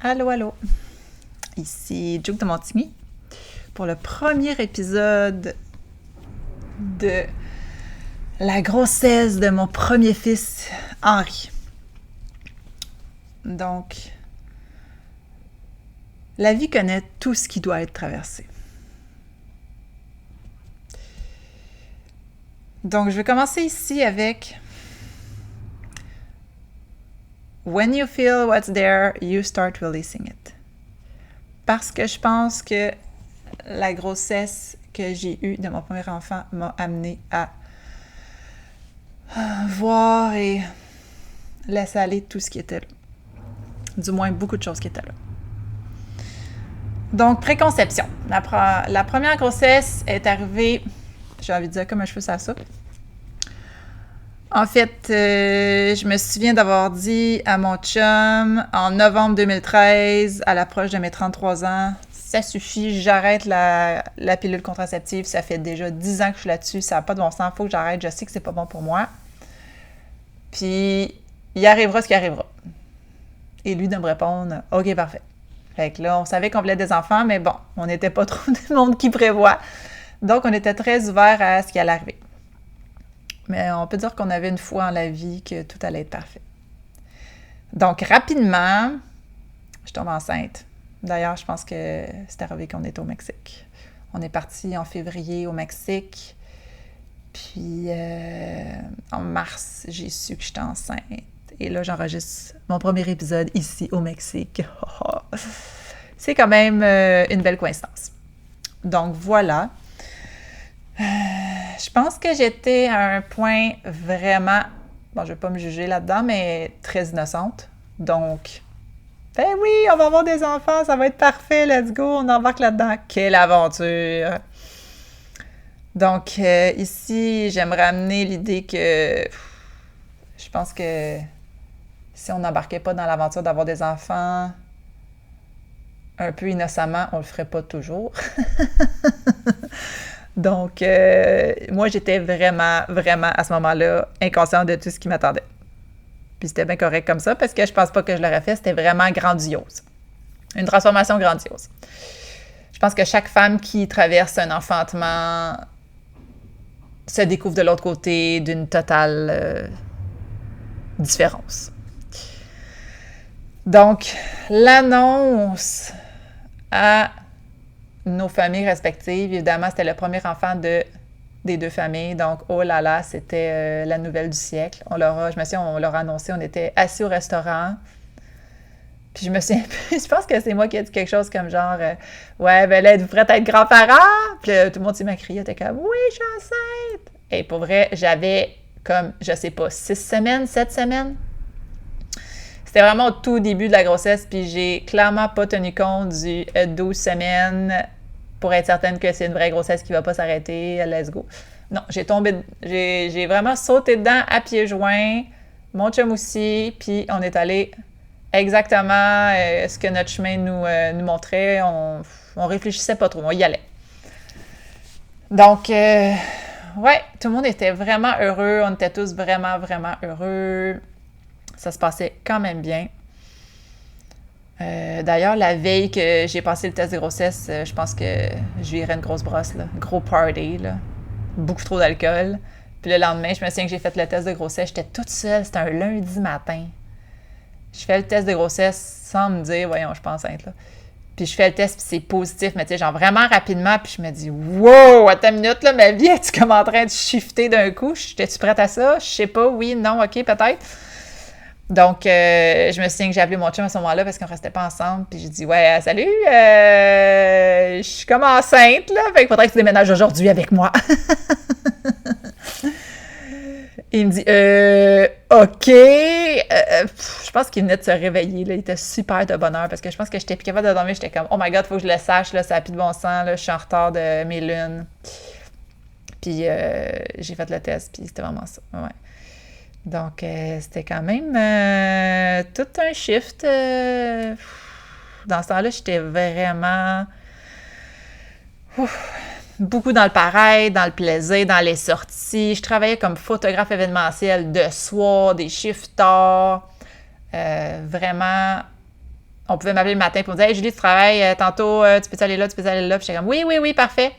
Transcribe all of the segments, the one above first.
Allô, allô! Ici Juke de Montigny pour le premier épisode de la grossesse de mon premier fils, Henri. Donc, la vie connaît tout ce qui doit être traversé. Donc, je vais commencer ici avec When you feel what's there, you start releasing it. Parce que je pense que la grossesse que j'ai eue de mon premier enfant m'a amené à voir et laisser aller tout ce qui était là. Du moins, beaucoup de choses qui étaient là. Donc, préconception. La première grossesse est arrivée, j'ai envie de dire comme un cheveu sur la soupe. En fait, je me souviens d'avoir dit à mon chum en novembre 2013, à l'approche de mes 33 ans, ça suffit, j'arrête la pilule contraceptive, ça fait déjà 10 ans que je suis là-dessus, ça n'a pas de bon sens, il faut que j'arrête, je sais que c'est pas bon pour moi. Puis, il arrivera ce qui arrivera. Et lui de me répondre, « OK, parfait. » Fait que là, on savait qu'on voulait des enfants, mais bon, on n'était pas trop du monde qui prévoit. Donc, on était très ouverts à ce qui allait arriver. Mais on peut dire qu'on avait une foi en la vie que tout allait être parfait. Donc, rapidement, je tombe enceinte. D'ailleurs, je pense que c'est arrivé qu'on était au Mexique. On est parti en février au Mexique. Puis, en mars, j'ai su que j'étais enceinte. Et là, j'enregistre mon premier épisode ici au Mexique. C'est quand même une belle coïncidence. Donc, voilà. Je pense que j'étais à un point vraiment, bon, je ne vais pas me juger là-dedans, mais très innocente. Donc, ben oui, on va avoir des enfants, ça va être parfait, let's go, on embarque là-dedans. Quelle aventure! Donc, ici, j'aimerais amener l'idée que je pense que si on n'embarquait pas dans l'aventure d'avoir des enfants un peu innocemment, on le ferait pas toujours. Donc, moi, j'étais vraiment, vraiment, à ce moment-là, inconsciente de tout ce qui m'attendait. Puis c'était bien correct comme ça, parce que je pense pas que je l'aurais fait, c'était vraiment grandiose. Une transformation grandiose. Je pense que chaque femme qui traverse un enfantement se découvre de l'autre côté d'une totale différence. Donc, l'annonce à nos familles respectives. Évidemment, c'était le premier enfant des deux familles. Donc, oh là là, c'était la nouvelle du siècle. On leur a annoncé, on était assis au restaurant. Puis je me souviens plus, je pense que c'est moi qui ai dit quelque chose comme genre ouais, ben là, êtes-vous prête à être grand-parent? Puis tout le monde m'a crié, était comme oui, je suis enceinte! Et pour vrai, j'avais comme, je sais pas, 6 semaines, 7 semaines. C'était vraiment au tout début de la grossesse, puis j'ai clairement pas tenu compte du 12 semaines pour être certaine que c'est une vraie grossesse qui va pas s'arrêter, let's go. Non, j'ai vraiment sauté dedans à pieds joints, mon chum aussi, puis on est allé exactement ce que notre chemin nous montrait. On réfléchissait pas trop, on y allait. Donc, ouais, tout le monde était vraiment heureux, on était tous vraiment, vraiment heureux. Ça se passait quand même bien. D'ailleurs, la veille que j'ai passé le test de grossesse, je pense que je virais une grosse brosse, là. Gros party, là. Beaucoup trop d'alcool. Puis le lendemain, je me souviens que j'ai fait le test de grossesse. J'étais toute seule, c'était un lundi matin. Je fais le test de grossesse sans me dire, voyons, je suis pas enceinte, là. Puis je fais le test, puis c'est positif, mais tu sais, genre vraiment rapidement, puis je me dis, wow, attends une minute, là, ma vie, es-tu comme en train de shifter d'un coup? J'étais-tu prête à ça? Je sais pas, oui, non, ok, peut-être. Donc, je me souviens que j'ai appelé mon chum à ce moment-là parce qu'on restait pas ensemble. Puis j'ai dit, ouais, salut, je suis comme enceinte, là. Fait qu'il faudrait que tu déménages aujourd'hui avec moi. Il me dit, OK. Je pense qu'il venait de se réveiller, là. Il était super de bonne heure parce que je pense que j'étais plus capable de dormir. J'étais comme, oh my God, faut que je le sache, là. Ça n'a plus de bon sens, là. Je suis en retard de mes lunes. Puis, j'ai fait le test, puis c'était vraiment ça. Ouais. Donc, c'était quand même tout un shift. Dans ce temps-là, j'étais vraiment beaucoup dans le pareil, dans le plaisir, dans les sorties. Je travaillais comme photographe événementiel de soir, des chiffres tard. Vraiment on pouvait m'appeler le matin pour me dire « Hey, Julie, tu travailles tantôt, tu peux aller là, tu peux aller là? » Puis j'étais comme « Oui, oui, oui, parfait. »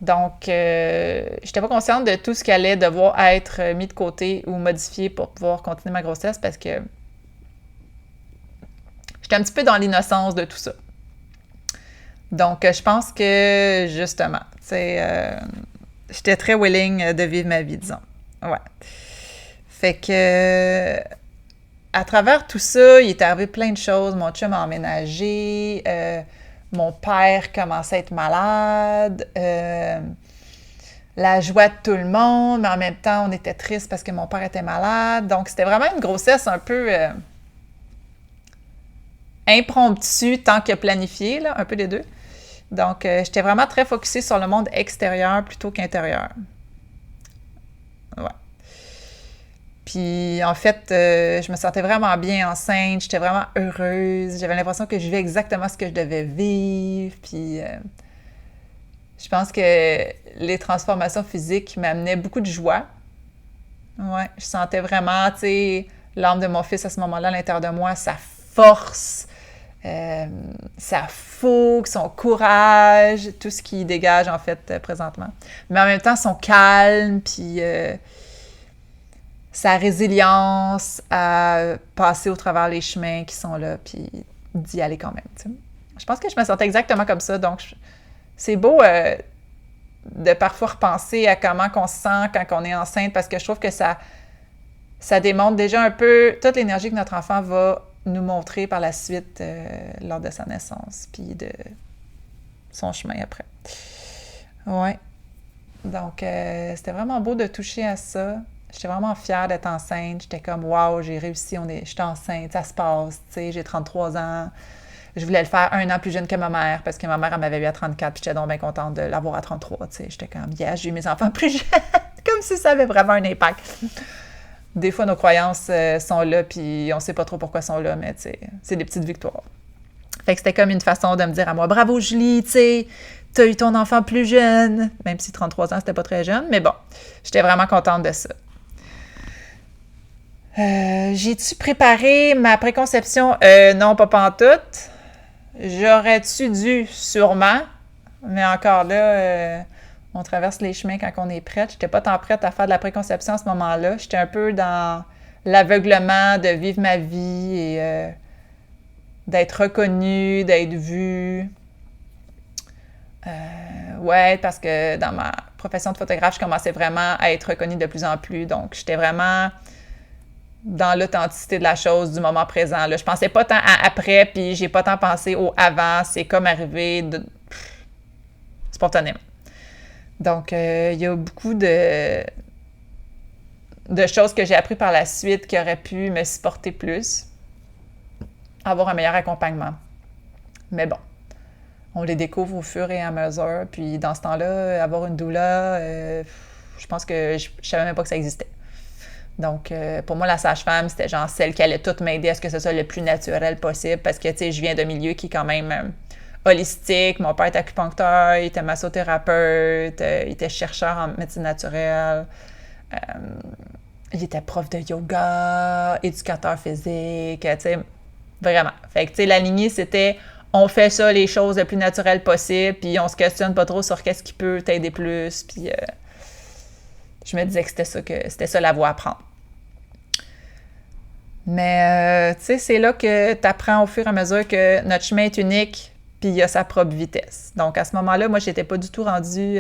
Donc, j'étais pas consciente de tout ce qui allait devoir être mis de côté ou modifié pour pouvoir continuer ma grossesse parce que j'étais un petit peu dans l'innocence de tout ça. Donc, je pense que, justement, tu sais, j'étais très willing de vivre ma vie, disons. Ouais. Fait que, à travers tout ça, il est arrivé plein de choses. Mon chum a emménagé, mon père commençait à être malade, la joie de tout le monde, mais en même temps, on était triste parce que mon père était malade. Donc, c'était vraiment une grossesse un peu impromptue tant que planifiée, là, un peu des deux. Donc, j'étais vraiment très focusée sur le monde extérieur plutôt qu'intérieur. Ouais. Puis, en fait, je me sentais vraiment bien enceinte, j'étais vraiment heureuse, j'avais l'impression que je vivais exactement ce que je devais vivre, puis je pense que les transformations physiques m'amenaient beaucoup de joie. Ouais, je sentais vraiment, tu sais, l'âme de mon fils à ce moment-là à l'intérieur de moi, sa force, sa fougue, son courage, tout ce qui dégage, en fait, présentement. Mais en même temps, son calme, puis sa résilience à passer au travers les chemins qui sont là, puis d'y aller quand même, tu sais. Je pense que je me sentais exactement comme ça, donc c'est beau de parfois repenser à comment on se sent quand on est enceinte, parce que je trouve que ça démontre déjà un peu toute l'énergie que notre enfant va nous montrer par la suite lors de sa naissance, puis de son chemin après. Ouais. Donc, c'était vraiment beau de toucher à ça. J'étais vraiment fière d'être enceinte. J'étais comme, waouh, j'ai réussi, j'étais enceinte, ça se passe, tu sais, j'ai 33 ans. Je voulais le faire 1 an plus jeune que ma mère, parce que ma mère, elle m'avait eu à 34, puis j'étais donc bien contente de l'avoir à 33, tu sais. J'étais comme, yeah, j'ai eu mes enfants plus jeunes, comme si ça avait vraiment un impact. Des fois, nos croyances sont là, puis on sait pas trop pourquoi elles sont là, mais tu sais, c'est des petites victoires. Fait que c'était comme une façon de me dire à moi, bravo Julie, tu sais, t'as eu ton enfant plus jeune, même si 33 ans, c'était pas très jeune, mais bon, j'étais vraiment contente de ça. J'ai-tu préparé ma préconception? Non, pas pantoute. J'aurais-tu dû? Sûrement. Mais encore là, on traverse les chemins quand on est prête. J'étais pas tant prête à faire de la préconception à ce moment-là. J'étais un peu dans l'aveuglement de vivre ma vie et d'être reconnue, d'être vue. Ouais, parce que dans ma profession de photographe, je commençais vraiment à être reconnue de plus en plus. Donc, j'étais vraiment dans l'authenticité de la chose du moment présent. Là. Je pensais pas tant à après, puis j'ai pas tant pensé au avant. C'est comme arrivé spontanément. Donc, il y a beaucoup de choses que j'ai appris par la suite qui auraient pu me supporter plus, avoir un meilleur accompagnement. Mais bon, on les découvre au fur et à mesure. Puis dans ce temps-là, avoir une doula, je pense que je savais même pas que ça existait. Donc, pour moi, la sage-femme, c'était genre celle qui allait tout m'aider à ce que ce soit le plus naturel possible parce que, tu sais, je viens d'un milieu qui est quand même holistique. Mon père était acupuncteur, il était massothérapeute, il était chercheur en médecine naturelle, il était prof de yoga, éducateur physique, tu sais, vraiment. Fait que, tu sais, la lignée, c'était on fait ça, les choses le plus naturelles possible, puis on se questionne pas trop sur qu'est-ce qui peut t'aider plus, puis je me disais que c'était ça la voie à prendre. Mais, tu sais, c'est là que tu apprends au fur et à mesure que notre chemin est unique, puis il a sa propre vitesse. Donc, à ce moment-là, moi, j'étais pas du tout rendue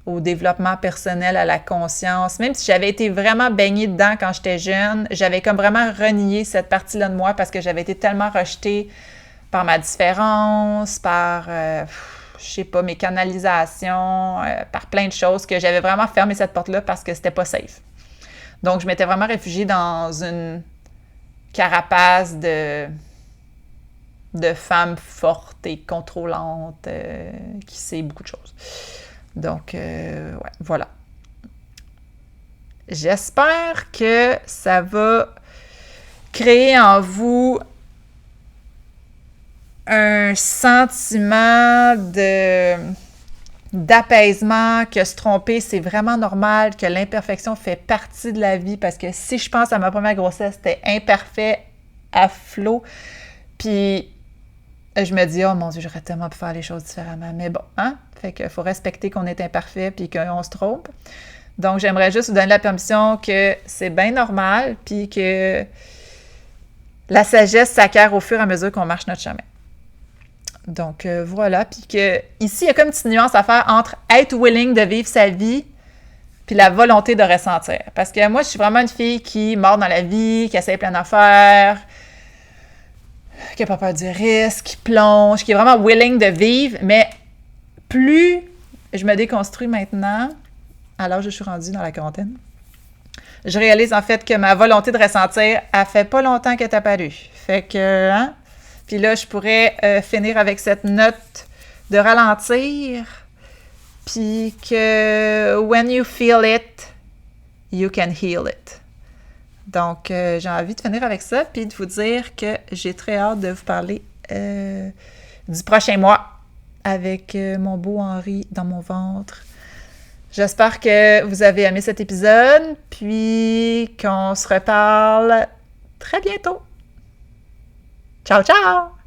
au développement personnel, à la conscience. Même si j'avais été vraiment baignée dedans quand j'étais jeune, j'avais comme vraiment renié cette partie-là de moi parce que j'avais été tellement rejetée par ma différence, par, je sais pas, mes canalisations, par plein de choses que j'avais vraiment fermé cette porte-là parce que c'était pas safe. Donc, je m'étais vraiment réfugiée dans une carapace de femme forte et contrôlante qui sait beaucoup de choses. Donc, ouais, voilà. J'espère que ça va créer en vous un sentiment d'apaisement, que se tromper, c'est vraiment normal, que l'imperfection fait partie de la vie, parce que si je pense à ma première grossesse, c'était imparfait à flot, Puis, je me dis, oh mon Dieu, j'aurais tellement pu faire les choses différemment. Mais bon, hein? Fait qu'il faut respecter qu'on est imparfait puis qu'on se trompe. Donc, j'aimerais juste vous donner la permission que c'est bien normal puis que la sagesse s'acquiert au fur et à mesure qu'on marche notre chemin. Donc, voilà. Puis que ici, il y a comme une petite nuance à faire entre être willing de vivre sa vie puis la volonté de ressentir. Parce que moi, je suis vraiment une fille qui mord dans la vie, qui essaie plein d'affaires, qui n'a pas peur du risque, qui plonge, qui est vraiment willing de vivre. Mais plus je me déconstruis maintenant, à l'âge où je suis rendue dans la quarantaine, je réalise en fait que ma volonté de ressentir, elle fait pas longtemps qu'elle est apparue. Fait que, hein? Puis là, je pourrais finir avec cette note de ralentir, puis que when you feel it, you can heal it. Donc, j'ai envie de finir avec ça, puis de vous dire que j'ai très hâte de vous parler du prochain mois avec mon beau Henri dans mon ventre. J'espère que vous avez aimé cet épisode, puis qu'on se reparle très bientôt. Ciao, ciao!